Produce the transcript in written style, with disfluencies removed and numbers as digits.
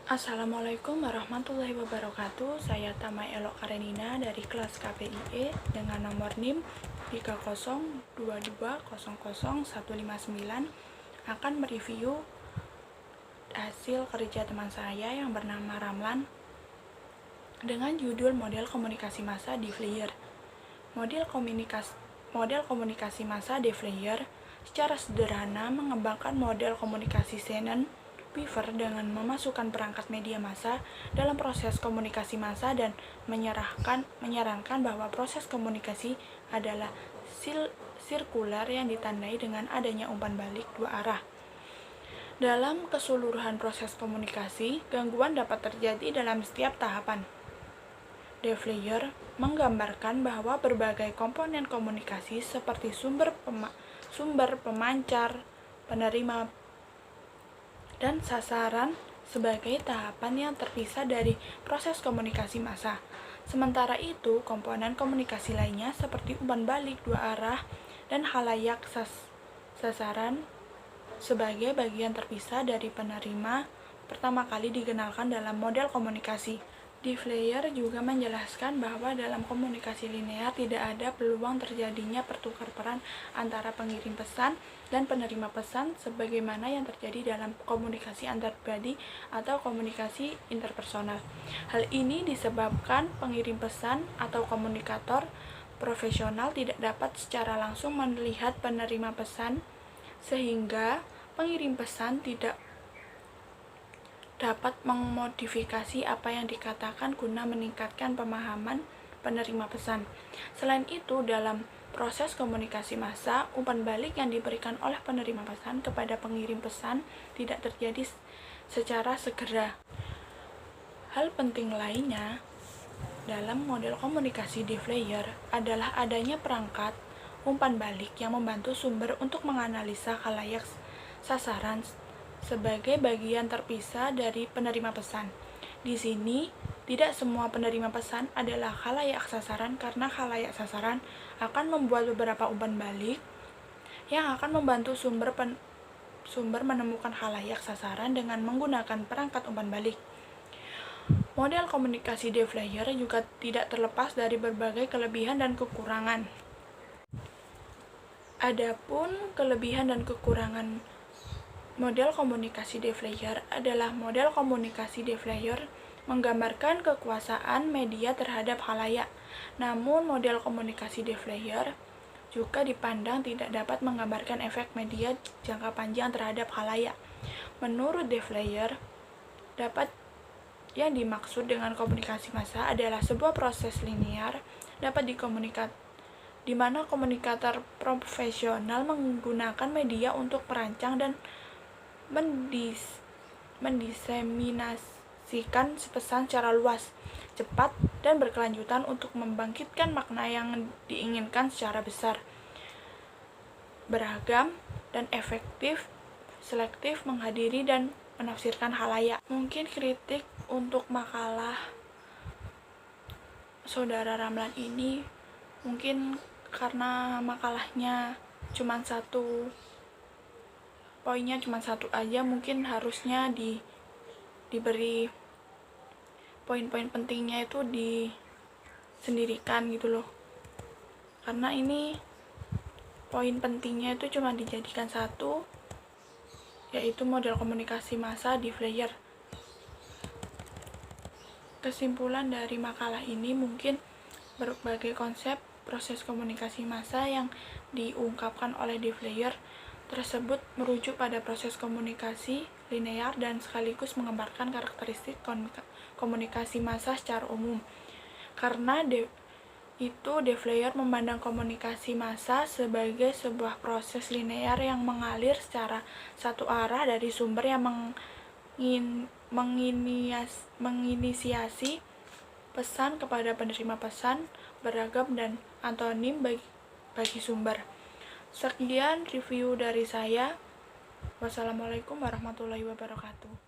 Assalamualaikum warahmatullahi wabarakatuh. Saya Tama Elok Karenina dari kelas KPIE dengan nomor NIM 3022000159 akan mereview hasil kerja teman saya yang bernama Ramlan dengan judul Model Komunikasi Massa di Flyer. Model komunikasi massa di Flyer secara sederhana mengembangkan model komunikasi Shannon Weaver dengan memasukkan perangkat media massa dalam proses komunikasi massa dan menyarankan bahwa proses komunikasi adalah sirkular yang ditandai dengan adanya umpan balik dua arah. Dalam keseluruhan proses komunikasi, gangguan dapat terjadi dalam setiap tahapan. De Flyer menggambarkan bahwa berbagai komponen komunikasi seperti sumber, pemancar, penerima, dan sasaran sebagai tahapan yang terpisah dari proses komunikasi massa. Sementara itu, komponen komunikasi lainnya seperti umpan balik dua arah dan khalayak sasaran sebagai bagian terpisah dari penerima pertama kali dikenalkan dalam model komunikasi. De Flyer juga menjelaskan bahwa dalam komunikasi linear tidak ada peluang terjadinya pertukar peran antara pengirim pesan dan penerima pesan sebagaimana yang terjadi dalam komunikasi antar pribadi atau komunikasi interpersonal. Hal ini disebabkan pengirim pesan atau komunikator profesional tidak dapat secara langsung melihat penerima pesan, sehingga pengirim pesan tidak dapat memodifikasi apa yang dikatakan guna meningkatkan pemahaman penerima pesan. Selain itu, dalam proses komunikasi massa, umpan balik yang diberikan oleh penerima pesan kepada pengirim pesan tidak terjadi secara segera. Hal penting lainnya dalam model komunikasi De Flyer adalah adanya perangkat umpan balik yang membantu sumber untuk menganalisa khalayak sasaran sebagai bagian terpisah dari penerima pesan. Di sini, tidak semua penerima pesan adalah khalayak sasaran karena khalayak sasaran akan membuat beberapa umpan balik yang akan membantu sumber menemukan khalayak sasaran dengan menggunakan perangkat umpan balik. Model komunikasi De Flyer juga tidak terlepas dari berbagai kelebihan dan kekurangan. Adapun kelebihan dan kekurangan model komunikasi De Flyer adalah model komunikasi De Flyer menggambarkan kekuasaan media terhadap khalayak. Namun, model komunikasi De Flyer juga dipandang tidak dapat menggambarkan efek media jangka panjang terhadap khalayak. Menurut De Flyer, yang dimaksud dengan komunikasi massa adalah sebuah proses linear di mana komunikator profesional menggunakan media untuk merancang dan mendiseminasikan pesan secara luas, cepat, dan berkelanjutan untuk membangkitkan makna yang diinginkan secara besar, beragam, dan efektif, selektif menghadiri dan menafsirkan khalayak. Mungkin kritik untuk makalah saudara Ramlan ini mungkin karena makalahnya poinnya cuma satu aja, mungkin harusnya diberi poin-poin pentingnya itu disendirikan gitu loh, karena ini poin pentingnya itu cuma dijadikan satu, yaitu model komunikasi massa di Flyer. Kesimpulan dari makalah ini mungkin berbagai konsep proses komunikasi massa yang diungkapkan oleh De Flyer tersebut merujuk pada proses komunikasi linear dan sekaligus menggambarkan karakteristik komunikasi massa secara umum. Karena De Flyer memandang komunikasi massa sebagai sebuah proses linear yang mengalir secara satu arah dari sumber yang menginisiasi pesan kepada penerima pesan, beragam dan antonim bagi sumber. Sekian review dari saya. Wassalamualaikum warahmatullahi wabarakatuh.